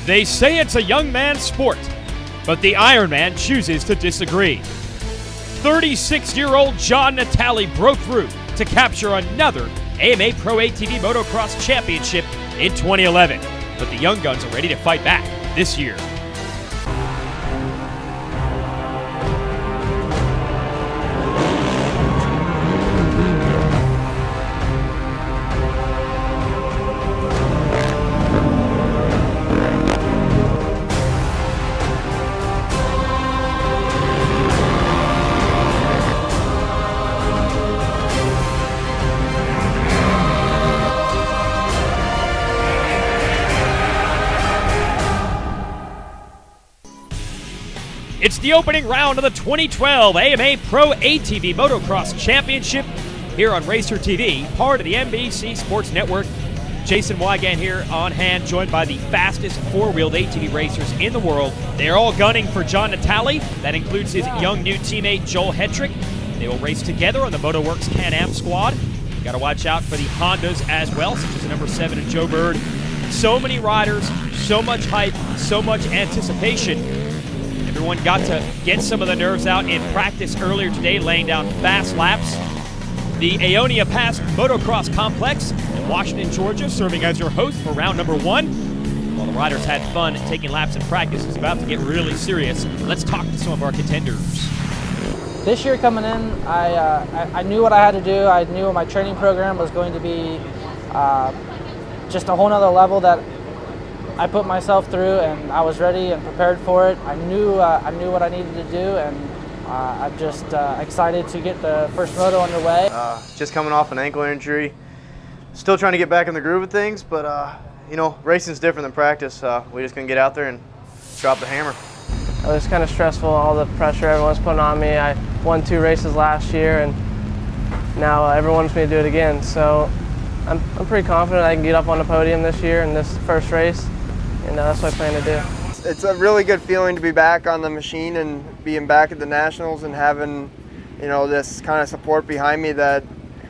They say it's a young man's sport, but the Ironman chooses to disagree. 36-year-old John Natale broke through to capture another AMA Pro ATV Motocross Championship in 2011, but the Young Guns are ready to fight back this year. It's the opening round of the 2012 AMA Pro ATV Motocross Championship here on RacerTV, part of the NBC Sports Network. Jason Wygant here on hand, joined by the fastest four-wheeled ATV racers in the world. They're all gunning for John Natale. That includes his young new teammate, Joel Hetrick. They will race together on the MotoWorks Can-Am squad. Got to watch out for the Hondas as well, such as the number 7 of Joe Bird. So many riders, so much hype, so much anticipation. Everyone got to get some of the nerves out in practice earlier today, laying down fast laps. The Aonia Pass Motocross Complex in Washington, Georgia, serving as your host for round number 1. While the riders had fun taking laps in practice, it's about to get really serious. Let's talk to some of our contenders. This year coming in, I knew what I had to do. I knew my training program was going to be just a whole nother level that I put myself through, and I was ready and prepared for it. I knew what I needed to do, and I'm just excited to get the first moto underway. Just coming off an ankle injury, still trying to get back in the groove of things, but you know, racing's different than practice. We're just gonna get out there and drop the hammer. It was kind of stressful, all the pressure everyone's putting on me. I won 2 races last year, and now everyone wants me to do it again. So I'm pretty confident I can get up on the podium this year in this first race. And that's what I plan to do. It's a really good feeling to be back on the machine and being back at the Nationals and having, you know, this kind of support behind me that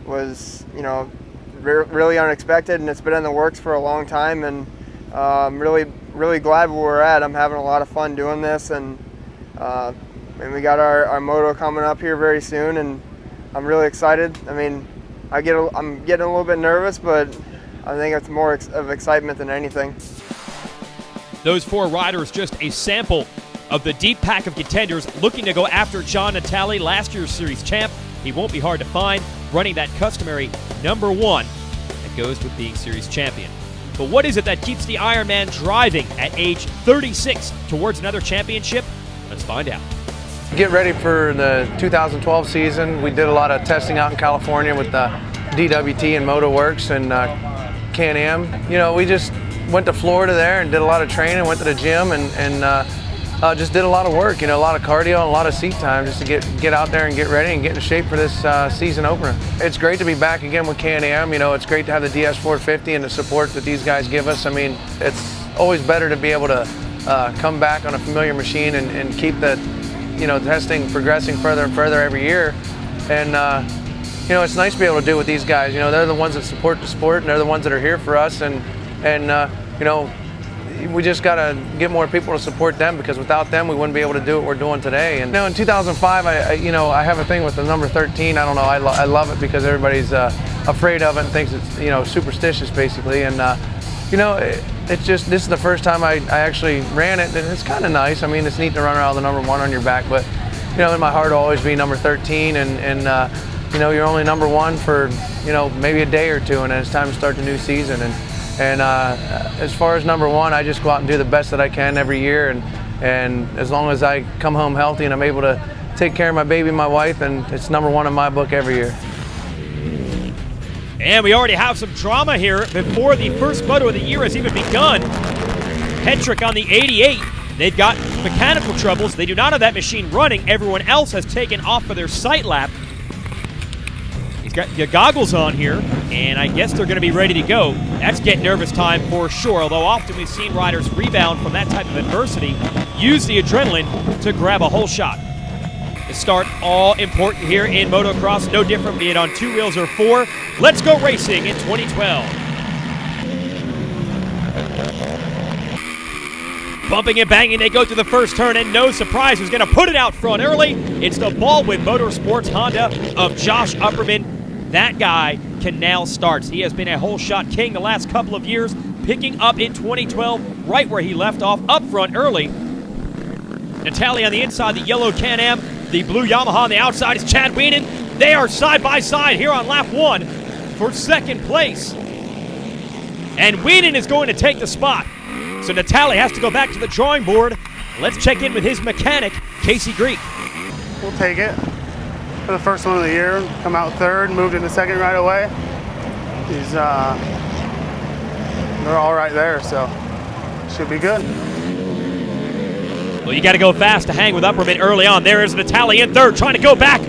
was, you know, really unexpected, and it's been in the works for a long time, and I'm really glad where we're at. I'm having a lot of fun doing this, and we got our moto coming up here very soon, and I'm really excited. I mean, I'm getting a little bit nervous, but I think it's more of excitement than anything. Those 4 riders, just a sample of the deep pack of contenders looking to go after John Natale, last year's series champ. He won't be hard to find, running that customary number 1 that goes with being series champion. But what is it that keeps the Ironman driving at age 36 towards another championship? Let's find out. Get ready for the 2012 season. We did a lot of testing out in California with the DWT and MotoWorks and Can-Am. You know, we just went to Florida there and did a lot of training, went to the gym, and just did a lot of work, you know, a lot of cardio and a lot of seat time just to get out there and get ready and get in shape for this season opener. It's great to be back again with Can-Am. You know, it's great to have the DS450 and the support that these guys give us. I mean, it's always better to be able to come back on a familiar machine and keep the, you know, testing progressing further and further every year. And you know, it's nice to be able to do it with these guys. You know, they're the ones that support the sport, and they're the ones that are here for us. And you know, we just got to get more people to support them, because without them, we wouldn't be able to do what we're doing today. And you know, in 2005, I have a thing with the number 13. I don't know, I love it because everybody's afraid of it and thinks it's, you know, superstitious basically. And you know, it's just, this is the first time I actually ran it, and it's kind of nice. I mean, it's neat to run around with the number 1 on your back, but you know, in my heart, I'll always be number 13. And you know, you're only number 1 for, you know, maybe a day or 2, and then it's time to start the new season. And as far as number 1, I just go out and do the best that I can every year, and as long as I come home healthy and I'm able to take care of my baby and my wife, and it's number 1 in my book every year. And we already have some drama here before the first moto of the year has even begun. Hetrick on the 88. They've got mechanical troubles. They do not have that machine running. Everyone else has taken off for their sight lap. He's got the goggles on here, and I guess they're going to be ready to go. That's get nervous time for sure, although often we've seen riders rebound from that type of adversity, use the adrenaline to grab a whole shot. The start, all important here in motocross, no different be it on 2 wheels or 4. Let's go racing in 2012. Bumping and banging, they go through the first turn, and no surprise who's going to put it out front early. It's the Baldwin Motorsports Honda of Josh Upperman. That guy can nail starts. He has been a whole shot king the last couple of years, picking up in 2012 right where he left off, up front early. Natalie on the inside, the yellow Can-Am. The blue Yamaha on the outside is Chad Wienen. They are side by side here on lap 1 for second place. And Wienen is going to take the spot. So Natalie has to go back to the drawing board. Let's check in with his mechanic, Casey Greek. We'll take it. For the first one of the year, come out third, moved into second right away. They're all right there, so should be good. Well, you got to go fast to hang with Upperman early on. There is Natalie in third, trying to go back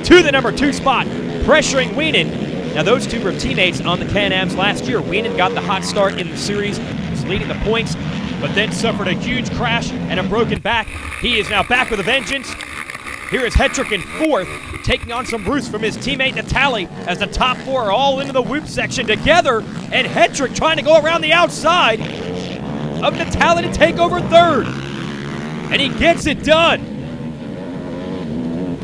to the number 2 spot, pressuring Wienen. Now, those two were teammates on the Can-Ams last year. Wienen got the hot start in the series, was leading the points, but then suffered a huge crash and a broken back. He is now back with a vengeance. Here is Hetrick in 4th, taking on some roost from his teammate Natalie as the top 4 are all into the whoop section together, and Hetrick trying to go around the outside of Natalie to take over 3rd. And he gets it done.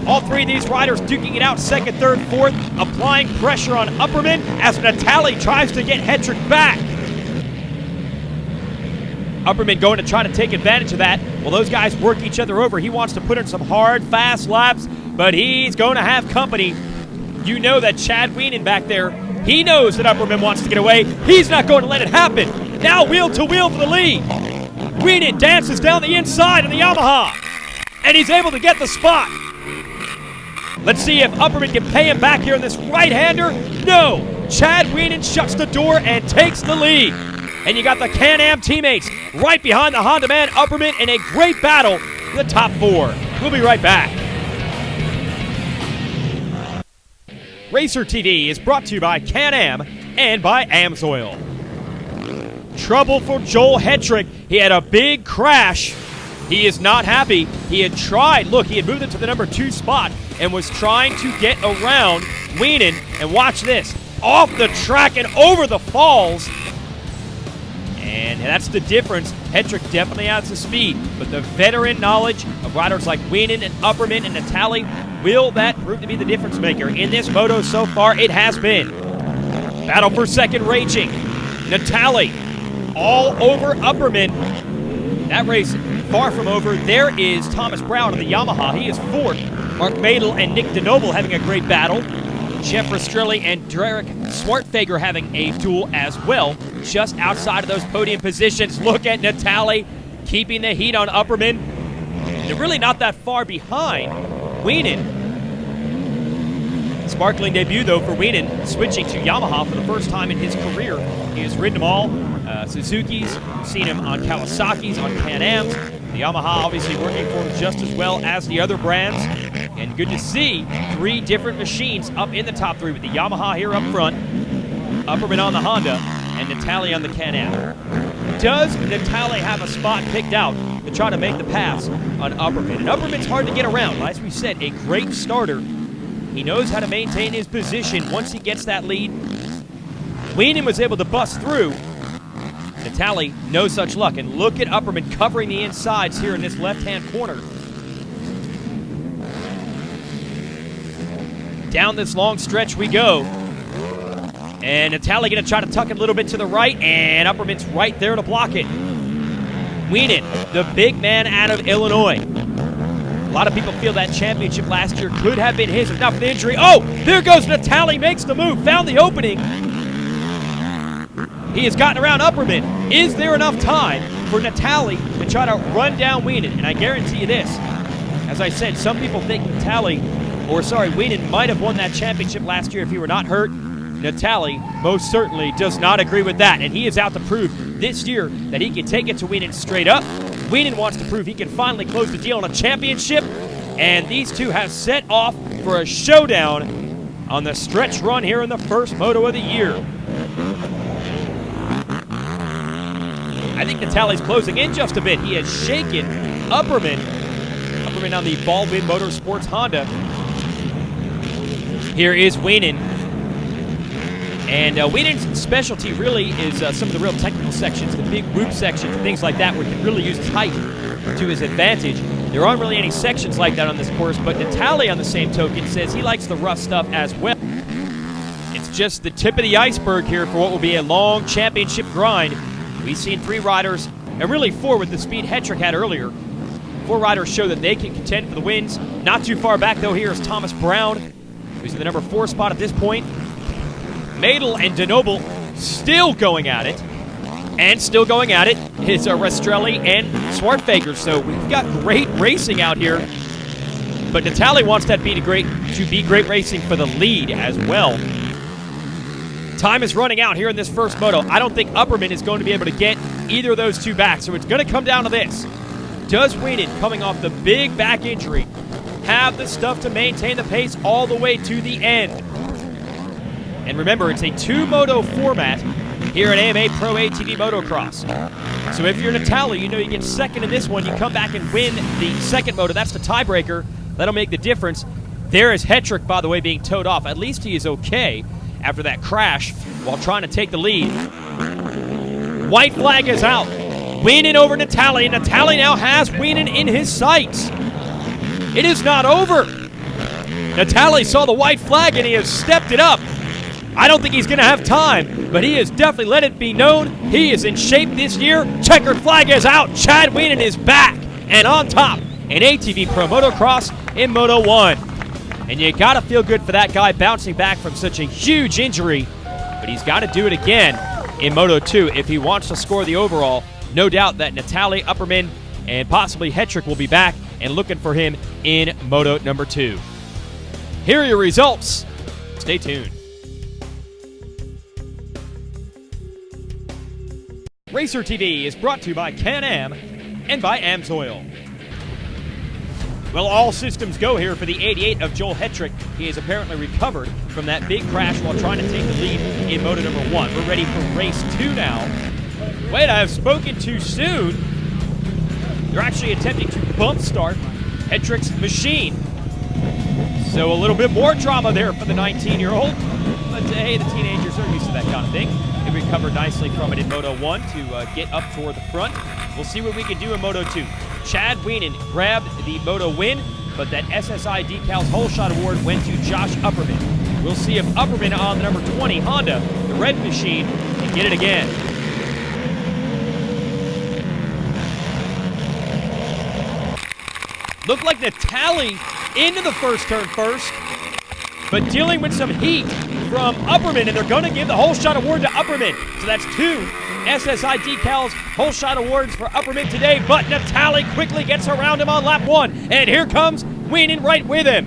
All 3 of these riders duking it out, 2nd, 3rd, 4th, applying pressure on Upperman as Natalie tries to get Hetrick back. Upperman going to try to take advantage of that. Well, those guys work each other over. He wants to put in some hard, fast laps, but he's going to have company. You know that Chad Wienen back there, he knows that Upperman wants to get away. He's not going to let it happen. Now wheel to wheel for the lead. Wienen dances down the inside of the Yamaha, and he's able to get the spot. Let's see if Upperman can pay him back here in this right-hander. No, Chad Wienen shuts the door and takes the lead. And you got the Can-Am teammates right behind the Honda man, Upperman, in a great battle for the top 4. We'll be right back. RacerTV is brought to you by Can-Am and by AMSOIL. Trouble for Joel Hetrick. He had a big crash. He is not happy. He had tried, look, he had moved into the number 2 spot and was trying to get around Wienen. And watch this, off the track and over the falls. And that's the difference. Hetrick definitely adds the speed, but the veteran knowledge of riders like Wienen and Upperman and Natalie, will that prove to be the difference maker? In this moto so far, it has been. Battle for second raging. Natalie all over Upperman. That race far from over. There is Thomas Brown of the Yamaha. He is 4th. Mark Madel and Nick DeNoble having a great battle. Jeff Rastrelli and Derek Swartfager having a duel as well, just outside of those podium positions. Look at Natalie keeping the heat on Upperman. They're really not that far behind Wienen. Sparkling debut, though, for Wienen, switching to Yamaha for the first time in his career. He has ridden them all. Suzuki's, seen him on Kawasaki's, on Can-Am's. The Yamaha obviously working for him just as well as the other brands. And good to see 3 different machines up in the top 3 with the Yamaha here up front, Upperman on the Honda, and Natalie on the Can-Am. Does Natalie have a spot picked out to try to make the pass on Upperman? And Upperman's hard to get around. As we said, a great starter. He knows how to maintain his position once he gets that lead. Wienen was able to bust through. Natalie, no such luck. And look at Upperman covering the insides here in this left-hand corner. Down this long stretch we go. And Natalie going to try to tuck it a little bit to the right, and Upperman's right there to block it. Wienen, the big man out of Illinois. A lot of people feel that championship last year could have been his if not for the injury. Oh, there goes Natalie, makes the move, found the opening. He has gotten around Upperman. Is there enough time for Natalie to try to run down Wienen? And I guarantee you this, as I said, some people think Wienen might have won that championship last year if he were not hurt. Natalie most certainly does not agree with that, and he is out to prove this year that he can take it to Wienen straight up. Wienen wants to prove he can finally close the deal on a championship, and these two have set off for a showdown on the stretch run here in the first moto of the year. I think Natalie's closing in just a bit. He has shaken Upperman on the Baldwin Motorsports Honda. Here is Wienen. And Whedon's specialty really is some of the real technical sections, the big group sections, things like that, where he can really use his height to his advantage. There aren't really any sections like that on this course, but Natale, on the same token, says he likes the rough stuff as well. It's just the tip of the iceberg here for what will be a long championship grind. We've seen 3 riders, and really 4 with the speed Hetrick had earlier. 4 riders show that they can contend for the wins. Not too far back, though, here is Thomas Brown, who's in the number 4 spot at this point. Madel and DeNoble still going at it. And still going at it is Restrelli and Swartfager. So we've got great racing out here. But Natale wants that to be great racing for the lead as well. Time is running out here in this first moto. I don't think Upperman is going to be able to get either of those 2 back. So it's going to come down to this. Does Whedon, coming off the big back injury, have the stuff to maintain the pace all the way to the end? And remember, it's a 2-moto format here at AMA Pro ATV Motocross. So if you're Natale, you know you get second in this one. You come back and win the second moto. That's the tiebreaker. That'll make the difference. There is Hetrick, by the way, being towed off. At least he is okay after that crash while trying to take the lead. White flag is out. Whedon over Natale. Natale now has Whedon in his sights. It is not over. Natale saw the white flag and he has stepped it up. I don't think he's going to have time, but he has definitely let it be known he is in shape this year. Checkered flag is out. Chad Whedon is back and on top in ATV Pro Motocross in Moto 1. And you got to feel good for that guy bouncing back from such a huge injury, but he's got to do it again in Moto 2 if he wants to score the overall. No doubt that Natale, Upperman, and possibly Hetrick will be back and looking for him in Moto number 2. Here are your results. Stay tuned. RacerTV is brought to you by Can-Am and by Amsoil. Well, all systems go here for the 88 of Joel Hetrick. He has apparently recovered from that big crash while trying to take the lead in Moto number 1. We're ready for race 2 now. Wait, I have spoken too soon. They're actually attempting to bump start Hetrick's machine. So a little bit more drama there for the 19-year-old. But hey, the teenagers are used to that kind of thing. They recovered nicely from it in Moto 1 to get up toward the front. We'll see what we can do in Moto 2. Chad Whedon grabbed the Moto win, but that SSI Decals Whole Shot Award went to Josh Upperman. We'll see if Upperman on the number 20 Honda, the red machine, can get it again. Looked like Natale into the first turn first, but dealing with some heat from Upperman, and they're going to give the Whole Shot Award to Upperman. So that's 2 SSI Decals Whole Shot Awards for Upperman today, but Natale quickly gets around him on lap 1, and here comes Whedon right with him.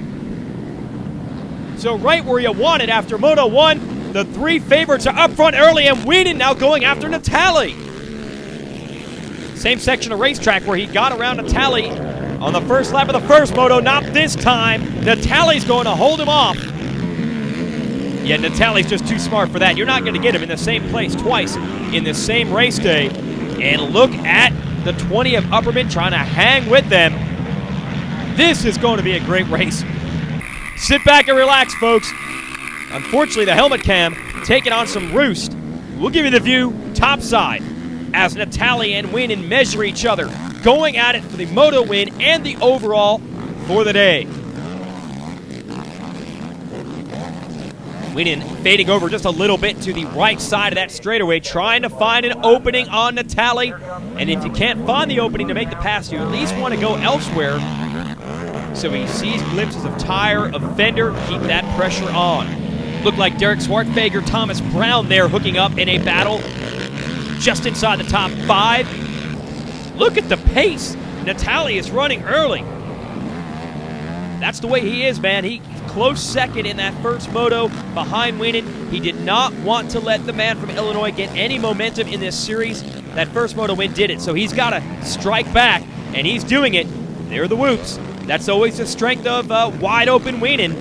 So right where you want it after Moto 1, the 3 favorites are up front early, and Whedon now going after Natale. Same section of racetrack where he got around Natale on the first lap of the first moto. Not this time. Natale's going to hold him off. Yeah, Natale's just too smart for that. You're not going to get him in the same place twice in the same race day. And look at the 20 of Upperman trying to hang with them. This is going to be a great race. Sit back and relax, folks. Unfortunately, the helmet cam taking on some roost. We'll give you the view topside as Natale and Whedon measure each other, going at it for the moto win and the overall for the day. Whedon fading over just a little bit to the right side of that straightaway, trying to find an opening on Natale. And if you can't find the opening to make the pass, you at least want to go elsewhere. So he sees glimpses of tire, of fender, keep that pressure on. Looked like Derek Swartfager, Thomas Brown there hooking up in a battle just inside the top 5. Look at the pace. Natale is running early. That's the way he is, man. He close second in that first moto behind Whedon. He did not want to let the man from Illinois get any momentum in this series. That first moto win did it, so he's got to strike back, and he's doing it. There are the whoops. That's always the strength of wide open Whedon.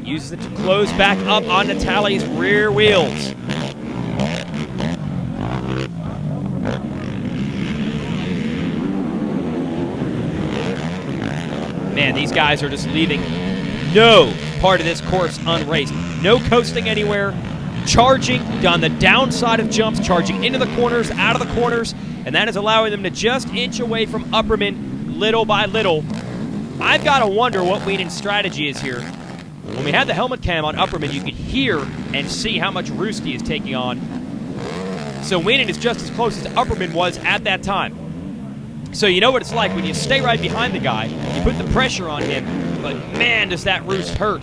Uses it to close back up on Natale's rear wheels. Man, these guys are just leaving no part of this course unraced. No coasting anywhere, charging on the downside of jumps, charging into the corners, out of the corners, and that is allowing them to just inch away from Upperman little by little. I've got to wonder what Wienen's strategy is here. When we had the helmet cam on Upperman, you could hear and see how much Ruski is taking on. So Wienen is just as close as Upperman was at that time. So you know what it's like when you stay right behind the guy, you put the pressure on him, but man, does that roost hurt.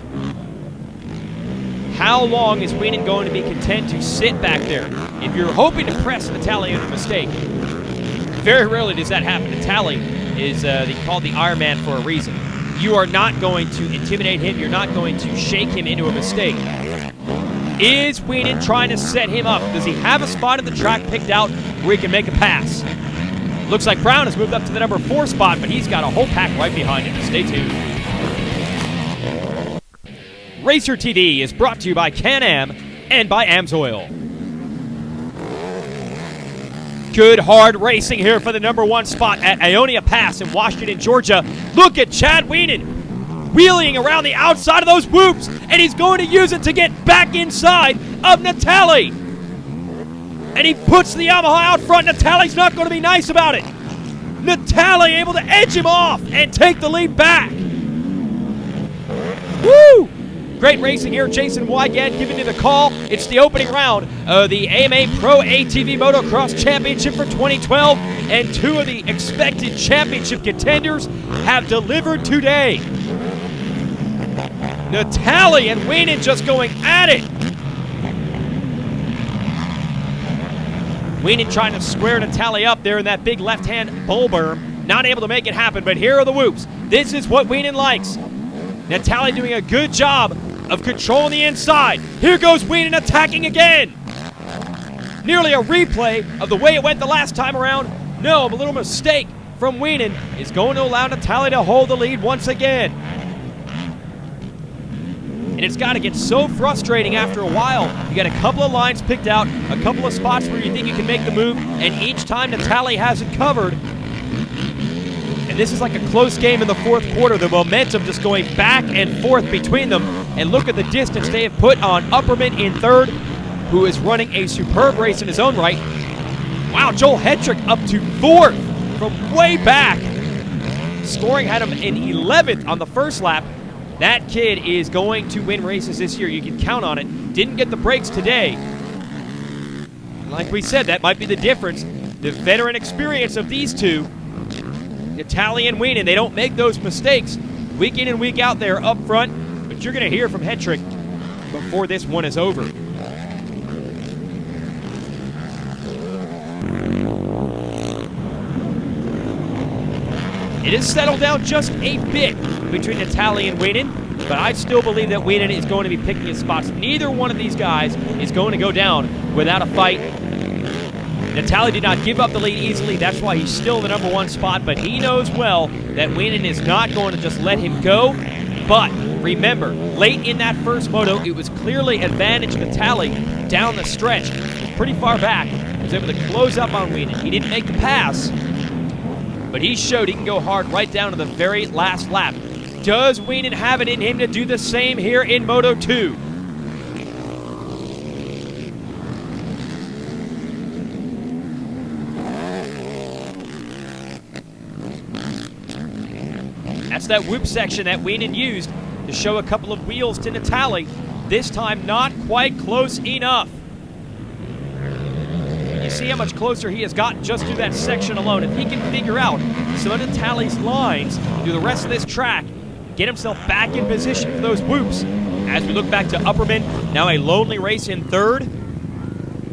How long is Wienen going to be content to sit back there? If you're hoping to press Natalie into a mistake, very rarely does that happen. Natalie is called the Iron Man for a reason. You are not going to intimidate him. You're not going to shake him into a mistake. Is Wienen trying to set him up? Does he have a spot at the track picked out where he can make a pass? Looks like Brown has moved up to the number 4 spot, but he's got a whole pack right behind him. Stay tuned. RacerTV is brought to you by Can-Am and by Amsoil. Good hard racing here for the number 1 spot at Aonia Pass in Washington, Georgia. Look at Chad Wienen wheeling around the outside of those whoops, and he's going to use it to get back inside of Natalie. And he puts the Yamaha out front. Natalie's not going to be nice about it. Natalie able to edge him off and take the lead back. Woo! Great racing here. Jason Wygant giving you the call. It's the opening round of the AMA Pro ATV Motocross Championship for 2012, and 2 of the expected championship contenders have delivered today. Natalie and Wienen just going at it. Wienen trying to square Natalie up there in that big left-hand bull berm. Not able to make it happen, but here are the whoops. This is what Wienen likes. Natalie doing a good job of controlling the inside. Here goes Wienen attacking again. Nearly a replay of the way it went the last time around. No, a little mistake from Wienen is going to allow Natalie to hold the lead once again. And it's got to get so frustrating after a while. You got a couple of lines picked out, a couple of spots where you think you can make the move, and each time Natalie has it covered. And this is like a close game in the 4th quarter. The momentum just going back and forth between them. And look at the distance they have put on Upperman in 3rd, who is running a superb race in his own right. Wow, Joel Hetrick up to 4th from way back. Scoring had him in 11th on the first lap. That kid is going to win races this year. You can count on it. Didn't get the breaks today. Like we said, that might be the difference. The veteran experience of these two, Natalie and Wienen, they don't make those mistakes week in and week out there up front. But you're going to hear from Hetrick before this one is over. It has settled down just a bit between Natalie and Wienen, but I still believe that Wienen is going to be picking his spots. Neither one of these guys is going to go down without a fight. Natalie did not give up the lead easily. That's why he's still the number 1 spot, but he knows well that Wienen is not going to just let him go. But remember, late in that first moto, it was clearly advantage Natalie down the stretch. Pretty far back. He was able to close up on Wienen. He didn't make the pass, but he showed he can go hard right down to the very last lap. Does Wienen have it in him to do the same here in Moto 2? That's that whoop section that Wienen used to show a couple of wheels to Natalie. This time not quite close enough. You see how much closer he has gotten just through that section alone. If he can figure out some of Natalie's lines through the rest of this track, get himself back in position for those whoops. As we look back to Upperman, now a lonely race in 3rd,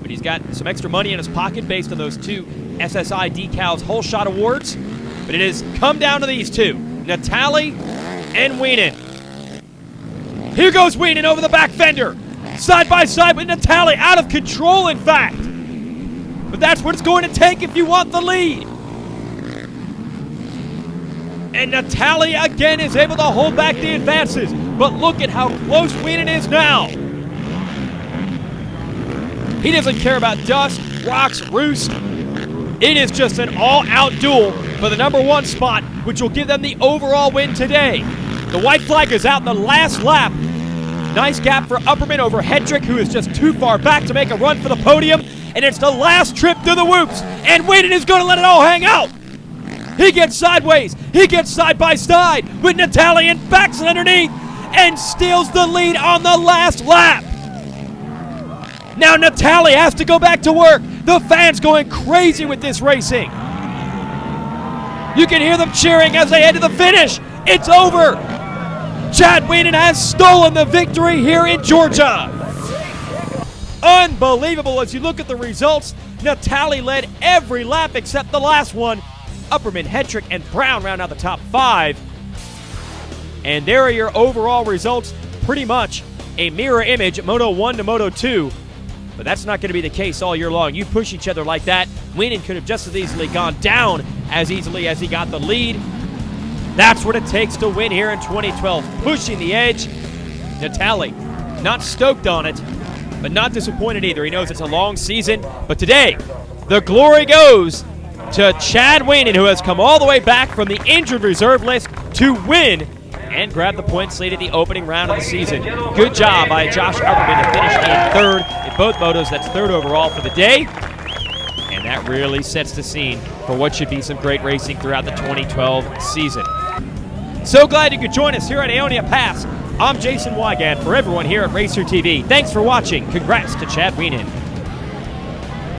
but he's got some extra money in his pocket based on those 2 SSI Decals Whole Shot Awards. But it has come down to these 2, Natalie and Wienen. Here goes Wienen over the back fender, side by side with Natalie, out of control in fact. But that's what it's going to take if you want the lead. And Natalie again is able to hold back the advances. But look at how close Wienen is now. He doesn't care about dust, rocks, roost. It is just an all-out duel for the number 1 spot, which will give them the overall win today. The white flag is out in the last lap. Nice gap for Upperman over Hedrick, who is just too far back to make a run for the podium. And it's the last trip through the whoops. And Whedon is going to let it all hang out. He gets sideways. He gets side by side with Natali and backs it underneath and steals the lead on the last lap. Now Natali has to go back to work. The fans going crazy with this racing. You can hear them cheering as they head to the finish. It's over. Chad Whedon has stolen the victory here in Georgia. Unbelievable as you look at the results. Natali led every lap except the last one. Upperman, Hedrick, and Brown round out the top 5. And there are your overall results. Pretty much a mirror image, Moto 1 to Moto 2. But that's not going to be the case all year long. You push each other like that, Whedon could have just as easily gone down as easily as he got the lead. That's what it takes to win here in 2012. Pushing the edge. Natali, not stoked on it, but not disappointed either. He knows it's a long season. But today, the glory goes to Chad Whedon, who has come all the way back from the injured reserve list to win and grab the points lead at the opening round of the season. Good job by Josh Upperman to finish in third in both motos. That's third overall for the day. And that really sets the scene for what should be some great racing throughout the 2012 season. So glad you could join us here at Aonia Pass. I'm Jason Wygant for everyone here at RacerTV. Thanks for watching. Congrats to Chad Whedon.